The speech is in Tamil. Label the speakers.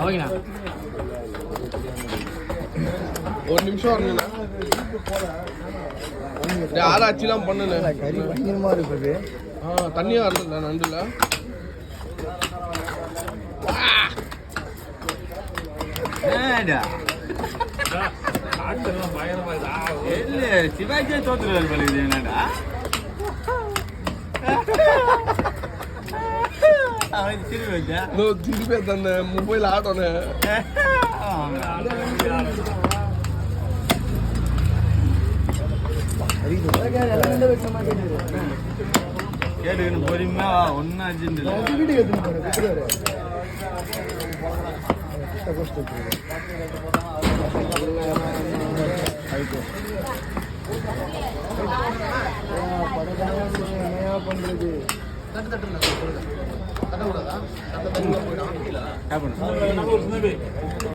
Speaker 1: ஓகேண்ணா.
Speaker 2: ஒரு நிமிஷம் வரணுண்ணா. ஆராய்ச்சிலாம் பண்ணுண்ணே.
Speaker 3: கறி பயங்கரமாக இருக்குது.
Speaker 2: தண்ணியாக வரல நண்டுல.
Speaker 1: சிவாஜியே தோத்துருவாரு பழகுது என்னடா.
Speaker 2: திருப்பி தந்த மொபைல் ஆட்டோன்னு
Speaker 1: கேட்டு பொறுமையா ஒன்னும் அர்ஜென்ட் இல்லை.
Speaker 3: பண்றது
Speaker 2: தட்டக்கூடாதா?